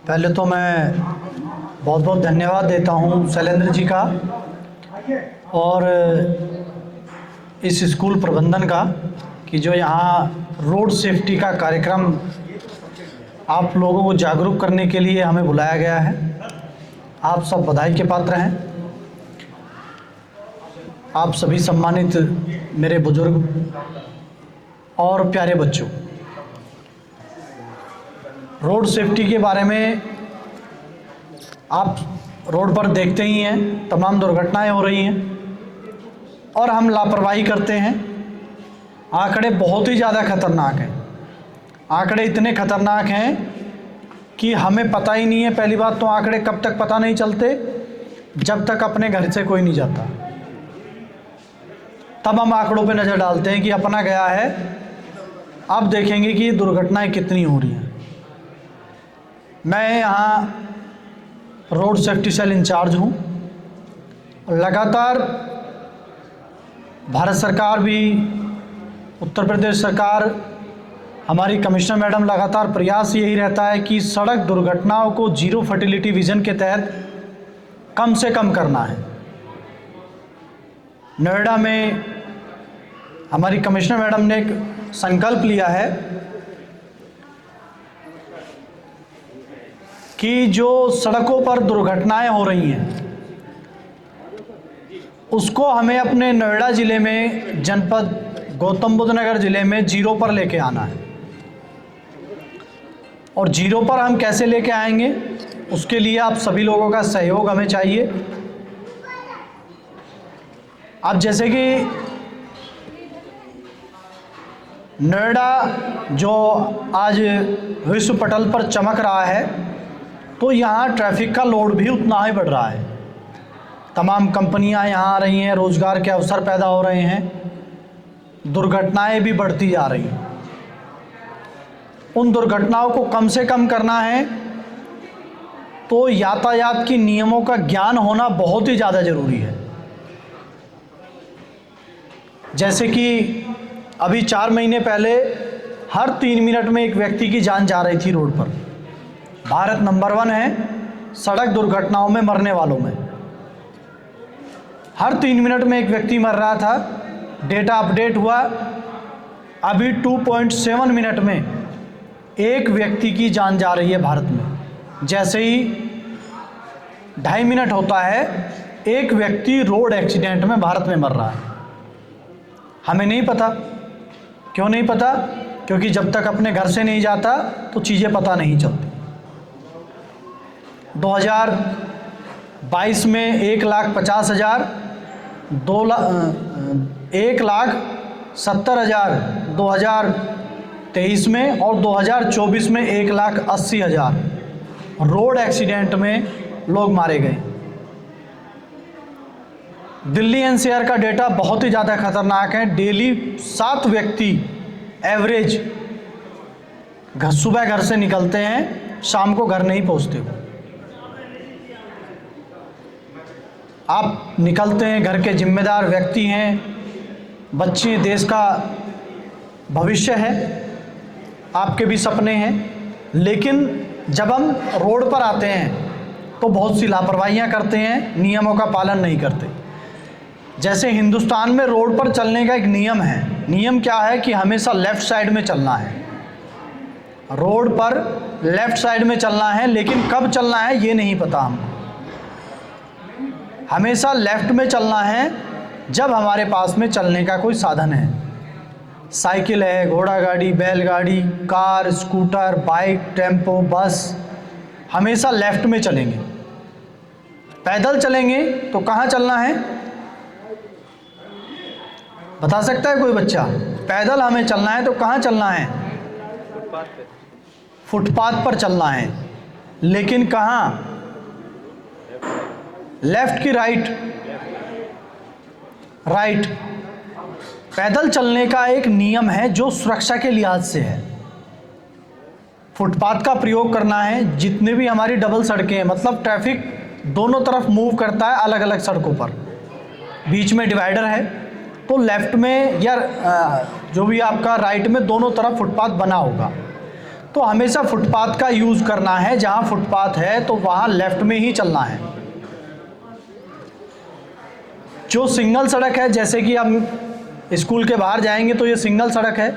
पहले तो मैं बहुत बहुत धन्यवाद देता हूं शैलेंद्र जी का और इस स्कूल प्रबंधन का कि जो यहाँ रोड सेफ्टी का कार्यक्रम आप लोगों को जागरूक करने के लिए हमें बुलाया गया है। आप सब बधाई के पात्र हैं। आप सभी सम्मानित मेरे बुजुर्ग और प्यारे बच्चों, रोड सेफ्टी के बारे में आप रोड पर देखते ही हैं, तमाम दुर्घटनाएं हो रही हैं और हम लापरवाही करते हैं। आंकड़े बहुत ही ज़्यादा खतरनाक हैं। आंकड़े इतने खतरनाक हैं कि हमें पता ही नहीं है। पहली बात तो आंकड़े कब तक पता नहीं चलते, जब तक अपने घर से कोई नहीं जाता, तब हम आंकड़ों पे नज़र डालते हैं कि अपना गया है। अब देखेंगे कि दुर्घटनाएं कितनी हो रही हैं। मैं यहाँ रोड सेफ्टी सेल इंचार्ज हूँ। लगातार भारत सरकार भी, उत्तर प्रदेश सरकार, हमारी कमिश्नर मैडम, लगातार प्रयास यही रहता है कि सड़क दुर्घटनाओं को जीरो फर्टिलिटी विज़न के तहत कम से कम करना है। नोएडा में हमारी कमिश्नर मैडम ने एक संकल्प लिया है कि जो सड़कों पर दुर्घटनाएं हो रही हैं उसको हमें अपने नोएडा ज़िले में, जनपद गौतम बुद्ध नगर ज़िले में जीरो पर लेके आना है। और जीरो पर हम कैसे लेके आएंगे, उसके लिए आप सभी लोगों का सहयोग हमें चाहिए। अब जैसे कि नोएडा जो आज विश्व पटल पर चमक रहा है, तो यहाँ ट्रैफिक का लोड भी उतना ही बढ़ रहा है। तमाम कंपनियाँ यहाँ आ रही हैं, रोज़गार के अवसर पैदा हो रहे हैं, दुर्घटनाएं भी बढ़ती जा रही हैं। उन दुर्घटनाओं को कम से कम करना है तो यातायात के नियमों का ज्ञान होना बहुत ही ज़्यादा ज़रूरी है। जैसे कि अभी 4 महीने पहले हर 3 मिनट में एक व्यक्ति की जान जा रही थी रोड पर। भारत नंबर 1 है सड़क दुर्घटनाओं में मरने वालों में। हर 3 मिनट में एक व्यक्ति मर रहा था। डेटा अपडेट हुआ, अभी 2.7 मिनट में एक व्यक्ति की जान जा रही है भारत में। जैसे ही 2.5 मिनट होता है, एक व्यक्ति रोड एक्सीडेंट में भारत में मर रहा है। हमें नहीं पता। क्यों नहीं पता? क्योंकि जब तक अपने घर से नहीं जाता तो चीज़ें पता नहीं चलती। 2022 में 1,50,000, 1,70,000 2023 में, और 2024 में 1,80,000 रोड एक्सीडेंट में लोग मारे गए। दिल्ली एनसीआर का डेटा बहुत ही ज़्यादा खतरनाक है। डेली 7 व्यक्ति एवरेज सुबह घर से निकलते हैं, शाम को घर नहीं पहुंचते। आप निकलते हैं, घर के जिम्मेदार व्यक्ति हैं, बच्चे देश का भविष्य है, आपके भी सपने हैं। लेकिन जब हम रोड पर आते हैं तो बहुत सी लापरवाहियां करते हैं, नियमों का पालन नहीं करते। जैसे हिंदुस्तान में रोड पर चलने का एक नियम है। नियम क्या है कि हमेशा लेफ़्ट साइड में चलना है। रोड पर लेफ़्ट साइड में चलना है, लेकिन कब चलना है ये नहीं पता हमको। हमेशा लेफ़्ट में चलना है जब हमारे पास में चलने का कोई साधन है। साइकिल है, घोड़ा गाड़ी, बैलगाड़ी, कार, स्कूटर, बाइक, टेम्पो, बस, हमेशा लेफ़्ट में चलेंगे। पैदल चलेंगे तो कहाँ चलना है, बता सकता है कोई बच्चा? पैदल हमें चलना है तो कहाँ चलना है? फुटपाथ पर चलना है। लेकिन कहाँ? लेफ्ट की राइट? राइट। पैदल चलने का एक नियम है जो सुरक्षा के लिहाज से है। फुटपाथ का प्रयोग करना है। जितने भी हमारी डबल सड़कें हैं, मतलब ट्रैफिक दोनों तरफ मूव करता है अलग अलग सड़कों पर, बीच में डिवाइडर है, तो लेफ़्ट में या जो भी आपका राइट में, दोनों तरफ फुटपाथ बना होगा। तो हमेशा फुटपाथ का यूज़ करना है। जहाँ फुटपाथ है तो वहाँ लेफ़्ट में ही चलना है। जो सिंगल सड़क है, जैसे कि हम स्कूल के बाहर जाएंगे तो ये सिंगल सड़क है,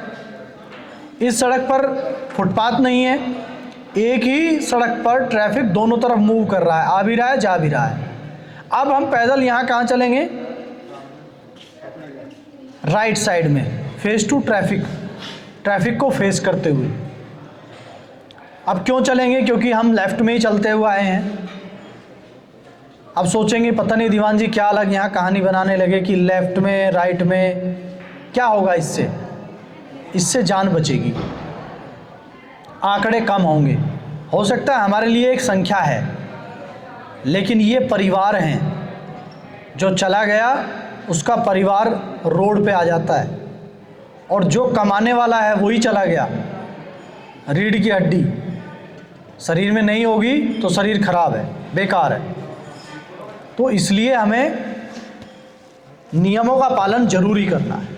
इस सड़क पर फुटपाथ नहीं है, एक ही सड़क पर ट्रैफिक दोनों तरफ मूव कर रहा है, आ भी रहा है जा भी रहा है। अब हम पैदल यहाँ कहाँ चलेंगे? राइट साइड में, फेस टू ट्रैफिक, ट्रैफिक को फेस करते हुए। अब क्यों चलेंगे? क्योंकि हम लेफ़्ट में ही चलते हुए आए हैं। अब सोचेंगे पता नहीं दीवान जी क्या अलग यहाँ कहानी बनाने लगे कि लेफ़्ट में राइट में, क्या होगा इससे? इससे जान बचेगी, आंकड़े कम होंगे। हो सकता है हमारे लिए एक संख्या है, लेकिन ये परिवार हैं। जो चला गया उसका परिवार रोड पे आ जाता है, और जो कमाने वाला है वही चला गया। रीढ़ की हड्डी शरीर में नहीं होगी तो शरीर खराब है, बेकार है। तो इसलिए हमें नियमों का पालन जरूरी करना है।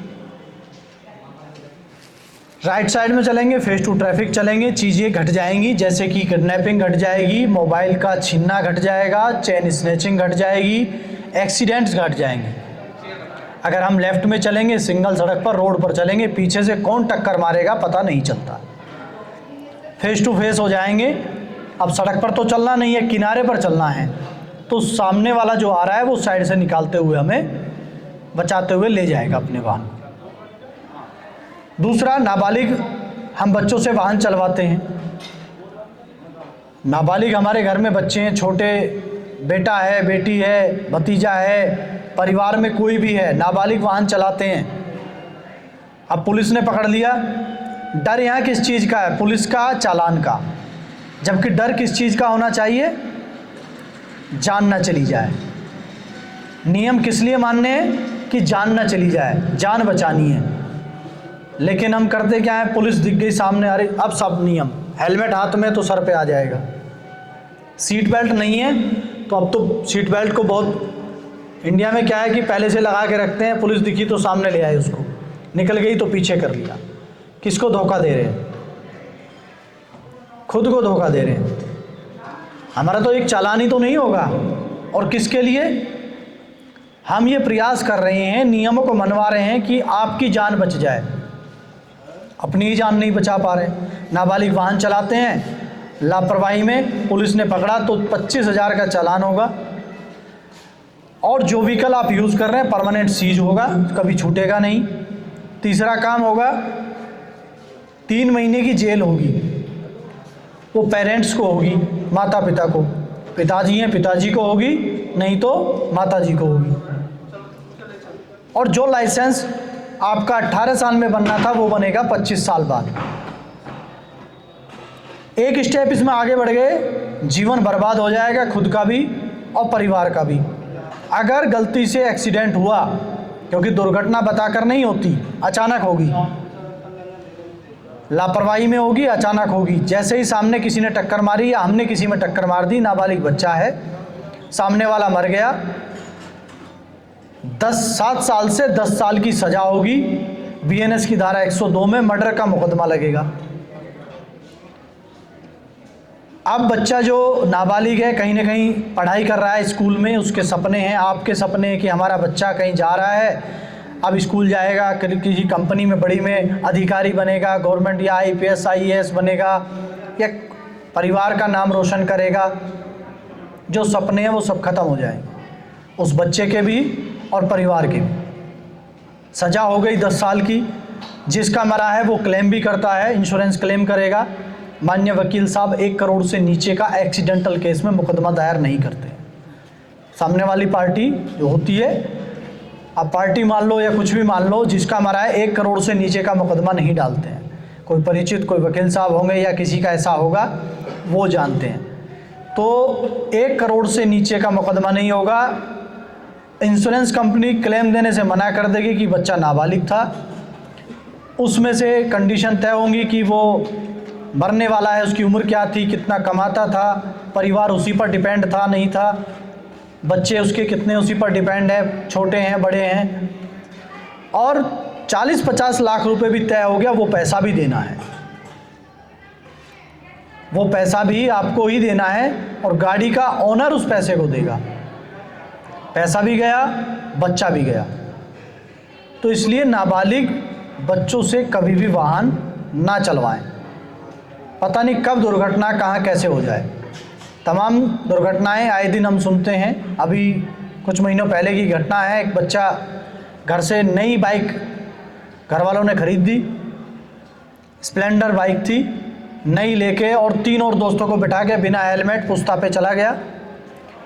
राइट साइड में चलेंगे, फेस टू ट्रैफिक चलेंगे, चीज़ें घट जाएंगी, जैसे कि किडनैपिंग घट जाएगी, मोबाइल का छीनना घट जाएगा, चेन स्नैचिंग घट जाएगी, एक्सीडेंट्स घट जाएंगे। अगर हम लेफ़्ट में चलेंगे, सिंगल सड़क पर रोड पर चलेंगे, पीछे से कौन टक्कर मारेगा पता नहीं चलता। फेस टू फेस हो जाएंगे। अब सड़क पर तो चलना नहीं है, किनारे पर चलना है, तो सामने वाला जो आ रहा है वो साइड से निकालते हुए हमें बचाते हुए ले जाएगा अपने वाहन। दूसरा, नाबालिग हम बच्चों से वाहन चलवाते हैं। नाबालिग हमारे घर में बच्चे हैं, छोटे, बेटा है, बेटी है, भतीजा है, परिवार में कोई भी है, नाबालिग वाहन चलाते हैं। अब पुलिस ने पकड़ लिया, डर यहाँ किस चीज़ का है? पुलिस का, चालान का। जबकि डर किस चीज़ का होना चाहिए? जान ना चली जाए। नियम किस लिए मानने हैं? कि जान ना चली जाए, जान बचानी है। लेकिन हम करते क्या है? पुलिस दिख गई सामने, अरे अब सब नियम, हेलमेट हाथ में तो सर पे आ जाएगा, सीट बेल्ट नहीं है तो अब तो सीट बेल्ट को बहुत, इंडिया में क्या है कि पहले से लगा के रखते हैं, पुलिस दिखी तो सामने ले आए उसको, निकल गई तो पीछे कर लिया। किसको धोखा दे रहे हैं? खुद को धोखा दे रहे हैं। हमारा तो एक चालान ही तो नहीं होगा, और किसके लिए? हम ये प्रयास कर रहे हैं, नियमों को मनवा रहे हैं कि आपकी जान बच जाए, अपनी ही जान नहीं बचा पा रहे। नाबालिग वाहन चलाते हैं, लापरवाही में पुलिस ने पकड़ा तो 25,000 का चालान होगा, और जो व्हीकल आप यूज़ कर रहे हैं परमानेंट सीज होगा, कभी छूटेगा नहीं। तीसरा काम होगा, 3 महीने की जेल होगी। वो पेरेंट्स को होगी, माता पिता को, पिताजी हैं पिताजी को होगी, नहीं तो माता जी को होगी। और जो लाइसेंस आपका 18 साल में बनना था वो बनेगा 25 साल बाद। एक स्टेप इसमें आगे बढ़ गए, जीवन बर्बाद हो जाएगा, खुद का भी और परिवार का भी। अगर गलती से एक्सीडेंट हुआ, क्योंकि दुर्घटना बताकर नहीं होती, अचानक होगी, लापरवाही में होगी, अचानक होगी। जैसे ही सामने किसी ने टक्कर मारी या हमने किसी में टक्कर मार दी, नाबालिग बच्चा है, सामने वाला मर गया, 7 साल से 10 साल की सज़ा होगी। बीएनएस की धारा 102 में मर्डर का मुकदमा लगेगा। अब बच्चा जो नाबालिग है, कहीं ना कहीं पढ़ाई कर रहा है स्कूल में, उसके सपने हैं, आपके सपने हैं कि हमारा बच्चा कहीं जा रहा है, अब स्कूल जाएगा, किसी कंपनी में बड़ी में अधिकारी बनेगा, गवर्नमेंट या IPS IAS बनेगा, या परिवार का नाम रोशन करेगा। जो सपने हैं वो सब खत्म हो जाएंगे, उस बच्चे के भी और परिवार के भी। सज़ा हो गई 10 साल की, जिसका मरा है वो क्लेम भी करता है, इंश्योरेंस क्लेम करेगा। माननीय वकील साहब 1 करोड़ से नीचे का एक्सीडेंटल केस में मुकदमा दायर नहीं करते। सामने वाली पार्टी जो होती है, अब पार्टी मान लो या कुछ भी मान लो, जिसका मरा है 1 करोड़ से नीचे का मुकदमा नहीं डालते हैं। कोई परिचित, कोई वकील साहब होंगे या किसी का ऐसा होगा, वो जानते हैं। तो 1 करोड़ से नीचे का मुकदमा नहीं होगा। इंश्योरेंस कंपनी क्लेम देने से मना कर देगी कि बच्चा नाबालिग था। उसमें से कंडीशन तय होंगी कि वो मरने वाला है, उसकी उम्र क्या थी, कितना कमाता था, परिवार उसी पर डिपेंड था नहीं था, बच्चे उसके कितने उसी पर डिपेंड है, छोटे हैं बड़े हैं, और 40-50 लाख रुपए भी तय हो गया, वो पैसा भी देना है। वो पैसा भी आपको ही देना है और गाड़ी का ओनर उस पैसे को देगा। पैसा भी गया, बच्चा भी गया। तो इसलिए नाबालिग बच्चों से कभी भी वाहन ना चलवाएं। पता नहीं कब दुर्घटना कहाँ कैसे हो जाए। तमाम दुर्घटनाएं आए दिन हम सुनते हैं। अभी कुछ महीनों पहले की घटना है, एक बच्चा घर से नई बाइक घर वालों ने खरीद दी, स्प्लेंडर बाइक थी, नई लेके और 3 और दोस्तों को बिठा के बिना हेलमेट पुश्ता पे चला गया।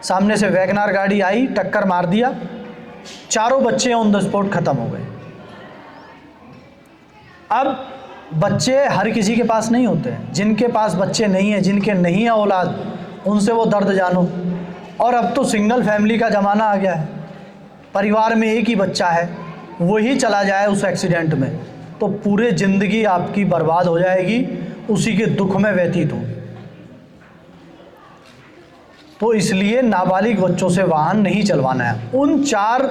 सामने से वैगनार गाड़ी आई, टक्कर मार दिया, चारों बच्चे ऑन द स्पॉट ख़त्म हो गए। अब बच्चे हर किसी के पास नहीं होते हैं। जिनके पास बच्चे नहीं हैं, जिनके नहीं है औलाद, उनसे वो दर्द जानो। और अब तो सिंगल फैमिली का ज़माना आ गया है, परिवार में एक ही बच्चा है, वही चला जाए उस एक्सीडेंट में तो पूरे ज़िंदगी आपकी बर्बाद हो जाएगी, उसी के दुख में व्यतीत होगी। तो इसलिए नाबालिग बच्चों से वाहन नहीं चलवाना है। उन 4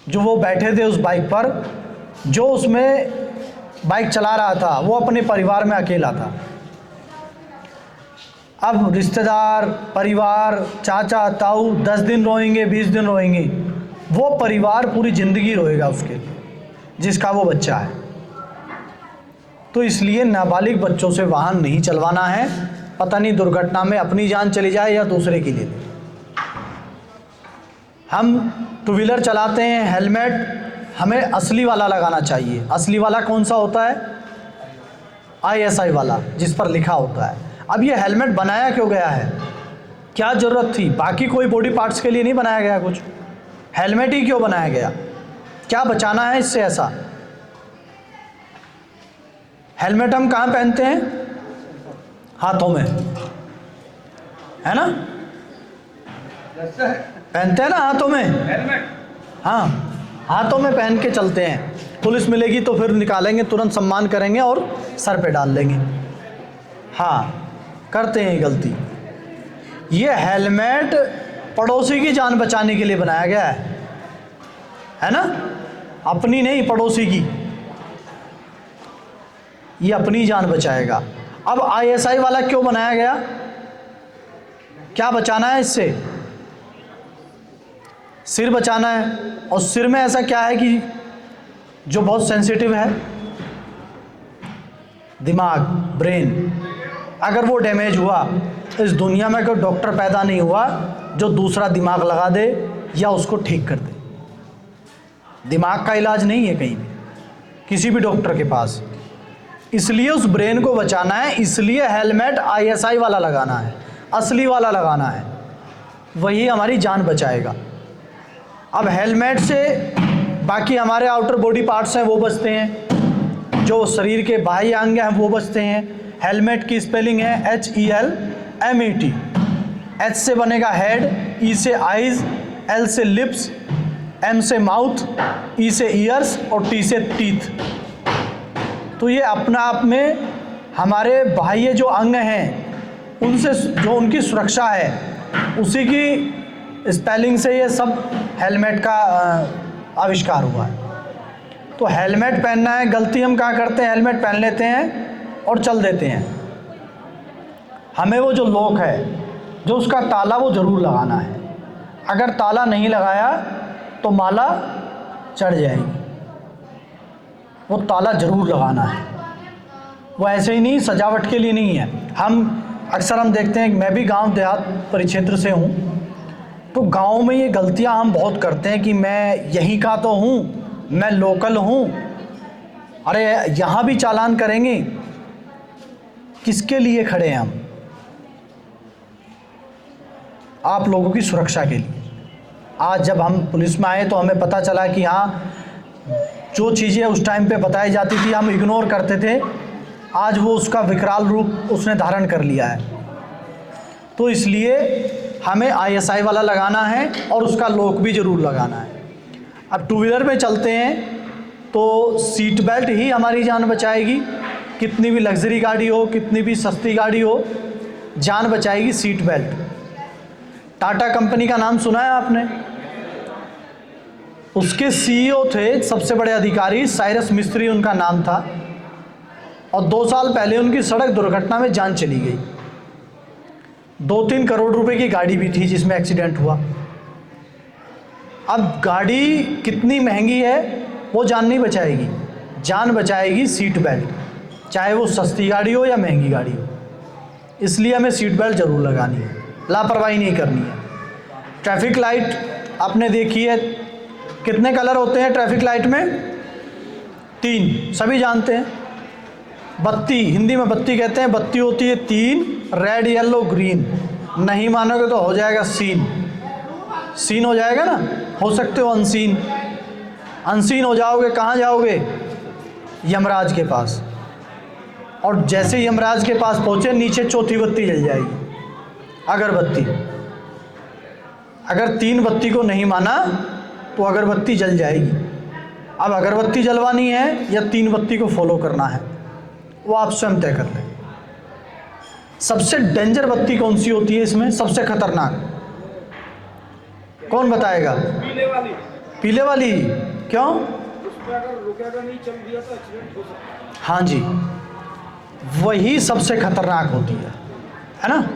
जो वो बैठे थे उस बाइक पर, जो उसमें बाइक चला रहा था वो अपने परिवार में अकेला था। अब रिश्तेदार, परिवार, चाचा ताऊ 10 दिन रोएंगे, 20 दिन रोएंगे, वो परिवार पूरी ज़िंदगी रोएगा उसके लिए जिसका वो बच्चा है। तो इसलिए नाबालिग बच्चों से वाहन नहीं चलवाना है। पता नहीं दुर्घटना में अपनी जान चली जाए या दूसरे की ले ले। हम 2 व्हीलर चलाते हैं, हेलमेट हमें असली वाला लगाना चाहिए। असली वाला कौन सा होता है? ISI वाला, जिस पर लिखा होता है। अब ये हेलमेट बनाया क्यों गया है? क्या ज़रूरत थी? बाकी कोई बॉडी पार्ट्स के लिए नहीं बनाया गया कुछ, हेलमेट ही क्यों बनाया गया? क्या बचाना है इससे ऐसा? हेलमेट हम कहाँ पहनते हैं? हाथों में, है ना? पहनते हैं ना हाथों में हेलमेट। हाँ, हाथों में पहन के चलते हैं। पुलिस मिलेगी तो फिर निकालेंगे, तुरंत सम्मान करेंगे और सर पे डाल लेंगे। हाँ, करते हैं गलती। ये हेलमेट पड़ोसी की जान बचाने के लिए बनाया गया है ना? अपनी नहीं, पड़ोसी की। ये अपनी जान बचाएगा। अब ISI वाला क्यों बनाया गया? क्या बचाना है इससे? सिर बचाना है। और सिर में ऐसा क्या है कि जो बहुत सेंसिटिव है? दिमाग, ब्रेन। अगर वो डैमेज हुआ, इस दुनिया में कोई डॉक्टर पैदा नहीं हुआ जो दूसरा दिमाग लगा दे या उसको ठीक कर दे। दिमाग का इलाज नहीं है कहीं भी, किसी भी डॉक्टर के पास। इसलिए उस ब्रेन को बचाना है, इसलिए हेलमेट ISI वाला लगाना है, असली वाला लगाना है, वही हमारी जान बचाएगा। अब हेलमेट से बाकी हमारे आउटर बॉडी पार्ट्स हैं वो बचते हैं, जो शरीर के बाह्य अंग हैं वो बचते हैं। हेलमेट की स्पेलिंग है HELMET। H से बनेगा हेड, E से आइज, L से लिप्स, M से माउथ, E से ईयर्स और T से टीथ। तो ये अपना आप में हमारे बाह्य जो अंग हैं उनसे जो उनकी सुरक्षा है, उसी की स्पेलिंग से ये सब हेलमेट का आविष्कार हुआ है। तो हेलमेट पहनना है। गलती हम क्या करते हैं? हेलमेट पहन लेते हैं और चल देते हैं। हमें वो जो लॉक है, जो उसका ताला, वो ज़रूर लगाना है। अगर ताला नहीं लगाया तो माला चढ़ जाएगी। वो ताला ज़रूर लगाना है। वो ऐसे ही नहीं, सजावट के लिए नहीं है। हम देखते हैं, मैं भी गांव देहात परिक्षेत्र से हूँ, तो गांव में ये गलतियाँ हम बहुत करते हैं कि मैं यहीं का तो हूँ, मैं लोकल हूँ, अरे यहाँ भी चालान करेंगे। किसके लिए खड़े हैं हम? आप लोगों की सुरक्षा के लिए। आज जब हम पुलिस में आए तो हमें पता चला कि हाँ, जो चीज़ें उस टाइम पे बताई जाती थी हम इग्नोर करते थे, आज वो उसका विकराल रूप उसने धारण कर लिया है। तो इसलिए हमें ISI वाला लगाना है और उसका लॉक भी ज़रूर लगाना है। अब 2 व्हीलर में चलते हैं तो सीट बेल्ट ही हमारी जान बचाएगी। कितनी भी लग्जरी गाड़ी हो, कितनी भी सस्ती गाड़ी हो, जान बचाएगी सीट बेल्ट। टाटा कंपनी का नाम सुना है आपने? उसके CEO थे सबसे बड़े अधिकारी, साइरस मिस्त्री उनका नाम था। और 2 साल पहले उनकी सड़क दुर्घटना में जान चली गई। 2-3 करोड़ रुपए की गाड़ी भी थी जिसमें एक्सीडेंट हुआ। अब गाड़ी कितनी महंगी है वो जान नहीं बचाएगी, जान बचाएगी सीट बेल्ट, चाहे वो सस्ती गाड़ी हो या महंगी गाड़ी हो। इसलिए हमें सीट बेल्ट ज़रूर लगानी है, लापरवाही नहीं करनी है। ट्रैफिक लाइट आपने देखी है, कितने कलर होते हैं ट्रैफिक लाइट में? 3, सभी जानते हैं। बत्ती, हिंदी में बत्ती कहते हैं, बत्ती होती है 3, रेड येलो ग्रीन। नहीं मानोगे तो हो जाएगा सीन, सीन हो जाएगा ना, हो सकते हो अनसीन, अनसीन हो जाओगे। कहाँ जाओगे? यमराज के पास। और जैसे यमराज के पास पहुँचे, नीचे चौथी बत्ती जल जाएगी, अगरबत्ती। अगर 3 बत्ती को नहीं माना तो अगरबत्ती जल जाएगी। अब अगरबत्ती जलवानी है या 3 बत्ती को फॉलो करना है, वो आप स्वयं तय कर लें। सबसे डेंजर बत्ती कौन सी होती है इसमें, सबसे खतरनाक? कौन बताएगा? पीले वाली। पीले वाली? क्यों? उस पर अगर रुकेगा नहीं, चल दिया तो एक्सीडेंट हो सकता है। हाँ जी, वही सबसे खतरनाक होती है ना।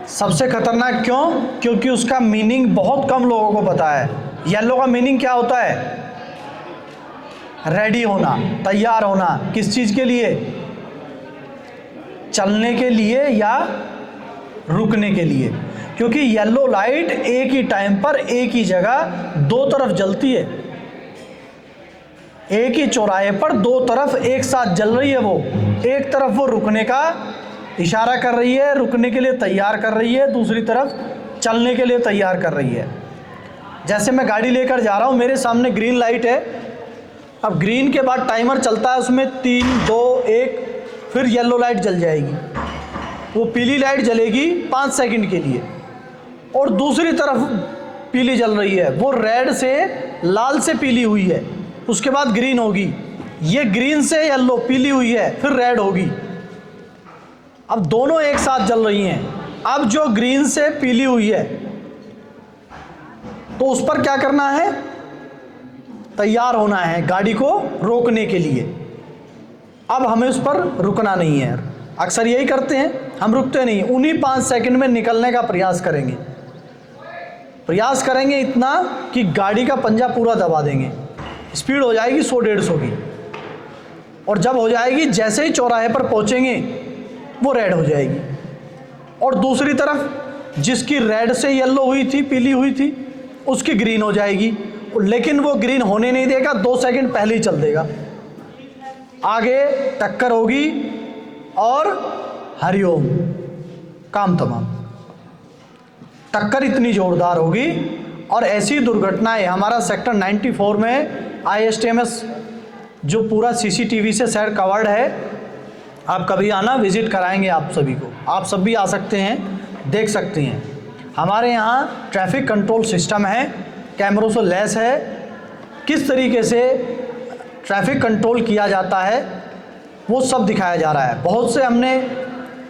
सबसे खतरनाक क्यों? क्योंकि उसका मीनिंग बहुत कम लोगों को पता है। येलो का मीनिंग क्या होता है? रेडी होना, तैयार होना। किस चीज़ के लिए? चलने के लिए या रुकने के लिए। क्योंकि येलो लाइट एक ही टाइम पर एक ही जगह 2 तरफ जलती है, एक ही चौराहे पर 2 तरफ एक साथ जल रही है। वो एक तरफ वो रुकने का इशारा कर रही है, रुकने के लिए तैयार कर रही है, दूसरी तरफ चलने के लिए तैयार कर रही है। जैसे मैं गाड़ी लेकर जा रहा हूँ, मेरे सामने ग्रीन लाइट है। अब ग्रीन के बाद टाइमर चलता है, उसमें 3, 2, 1, फिर येलो लाइट जल जाएगी। वो पीली लाइट जलेगी 5 सेकंड के लिए, और दूसरी तरफ पीली जल रही है। वो रेड से लाल से पीली हुई है, उसके बाद ग्रीन होगी। ये ग्रीन से येलो पीली हुई है, फिर रेड होगी। अब दोनों एक साथ जल रही हैं। अब जो ग्रीन से पीली हुई है, तो उस पर क्या करना है? तैयार होना है गाड़ी को रोकने के लिए। अब हमें उस पर रुकना नहीं है। अक्सर यही करते हैं, हम रुकते नहीं, उन्हीं 5 सेकंड में निकलने का प्रयास करेंगे। प्रयास करेंगे इतना कि गाड़ी का पंजा पूरा दबा देंगे। स्पीड हो जाएगी 100-150 की, और जब हो जाएगी, जैसे ही चौराहे पर पहुंचेंगे वो रेड हो जाएगी। और दूसरी तरफ जिसकी रेड से येलो हुई थी, पीली हुई थी, उसकी ग्रीन हो जाएगी। लेकिन वो ग्रीन होने नहीं देगा, 2 सेकंड पहले ही चल देगा। आगे टक्कर होगी और हरिओम, काम तमाम। टक्कर इतनी जोरदार होगी। और ऐसी दुर्घटनाएं हमारा सेक्टर 94 में ISTMS जो पूरा CCTV से सेट कवर्ड है। आप कभी आना, विजिट कराएंगे आप सभी को। आप सब भी आ सकते हैं, देख सकते हैं। हमारे यहाँ ट्रैफिक कंट्रोल सिस्टम है, कैमरों से लैस है। किस तरीके से ट्रैफिक कंट्रोल किया जाता है वो सब दिखाया जा रहा है। बहुत से हमने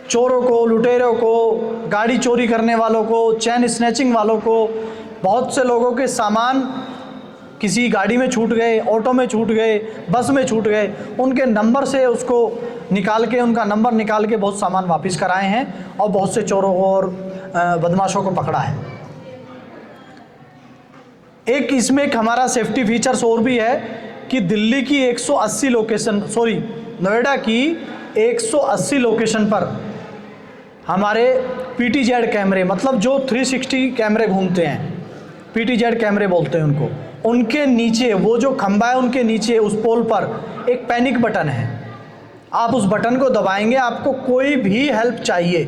चोरों को, लुटेरों को, गाड़ी चोरी करने वालों को, चैन स्नैचिंग वालों को, बहुत से लोगों के सामान किसी गाड़ी में छूट गए, ऑटो में छूट गए, बस में छूट गए, उनके नंबर से उसको निकाल के, उनका नंबर निकाल के बहुत सामान वापस कराए हैं, और बहुत से चोरों को और बदमाशों को पकड़ा है। एक इसमें एक हमारा सेफ्टी फीचर्स और भी है कि दिल्ली की 180 लोकेशन, सॉरी नोएडा की 180 लोकेशन पर हमारे PTZ कैमरे, मतलब जो 360 कैमरे घूमते हैं, PTZ कैमरे बोलते हैं उनको, उनके नीचे वो जो खंबा है, उनके नीचे उस पोल पर एक पैनिक बटन है। आप उस बटन को दबाएंगे, आपको कोई भी हेल्प चाहिए,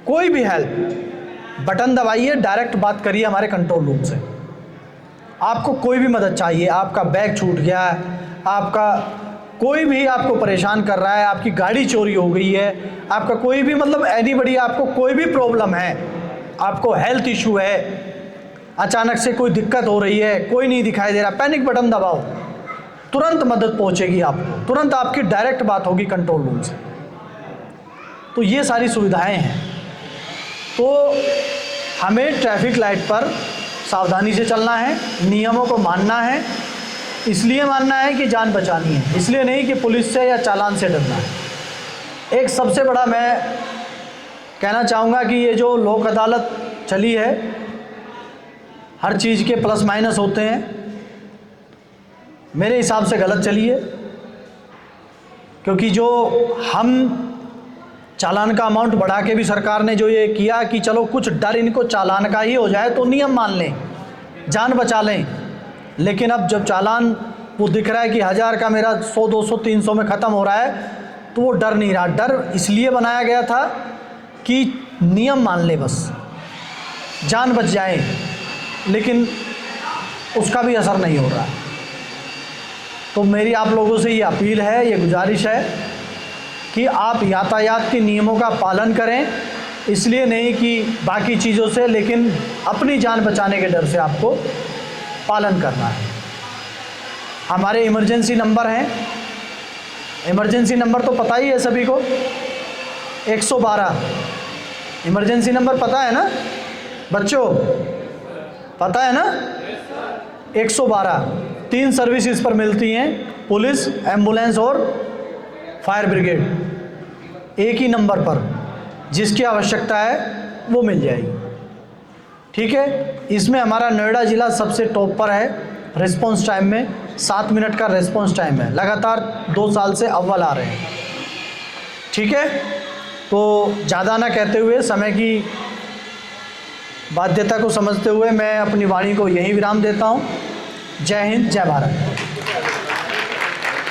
कोई भी हेल्प, बटन दबाइए, डायरेक्ट बात करिए हमारे कंट्रोल रूम से। आपको कोई भी मदद चाहिए, आपका बैग छूट गया है, आपका कोई भी आपको परेशान कर रहा है, आपकी गाड़ी चोरी हो गई है, आपका कोई भी, मतलब एनीबडी, आपको कोई भी प्रॉब्लम है, आपको हेल्थ इशू है, अचानक से कोई दिक्कत हो रही है, कोई नहीं दिखाई दे रहा, पैनिक बटन दबाओ, तुरंत मदद पहुंचेगी आपको, तुरंत आपकी डायरेक्ट बात होगी कंट्रोल रूम से। तो ये सारी सुविधाएं हैं। तो हमें ट्रैफिक लाइट पर सावधानी से चलना है, नियमों को मानना है। इसलिए मानना है कि जान बचानी है, इसलिए नहीं कि पुलिस से या चालान से डरना है। एक सबसे बड़ा मैं कहना चाहूँगा कि ये जो लोक अदालत चली है, हर चीज़ के प्लस माइनस होते हैं, मेरे हिसाब से गलत चली है। क्योंकि जो हम चालान का अमाउंट बढ़ा के भी सरकार ने जो ये किया कि चलो कुछ डर इनको चालान का ही हो जाए तो नियम मान लें, जान बचा लें, लेकिन अब जब चालान वो दिख रहा है कि 1000 का मेरा 100, 200, 300 में ख़त्म हो रहा है, तो वो डर नहीं रहा। डर इसलिए बनाया गया था कि नियम मान ले, बस जान बच जाए, लेकिन उसका भी असर नहीं हो रहा है। तो मेरी आप लोगों से ये अपील है, ये गुजारिश है कि आप यातायात के नियमों का पालन करें, इसलिए नहीं कि बाकी चीज़ों से, लेकिन अपनी जान बचाने के डर से आपको पालन करना है। हमारे इमरजेंसी नंबर हैं, इमरजेंसी नंबर तो पता ही है सभी को, 112 इमरजेंसी नंबर पता है ना बच्चों, पता है ना? 112 3 सर्विसेज पर मिलती हैं, पुलिस, एम्बुलेंस और फायर ब्रिगेड। एक ही नंबर पर जिसकी आवश्यकता है वो मिल जाएगी, ठीक है। इसमें हमारा नोएडा ज़िला सबसे टॉप पर है रिस्पांस टाइम में, 7 मिनट का रिस्पांस टाइम है, लगातार 2 साल से अव्वल आ रहे हैं, ठीक है। तो ज़्यादा ना कहते हुए, समय की बाध्यता को समझते हुए मैं अपनी वाणी को यहीं विराम देता हूँ। जय हिंद, जय भारत।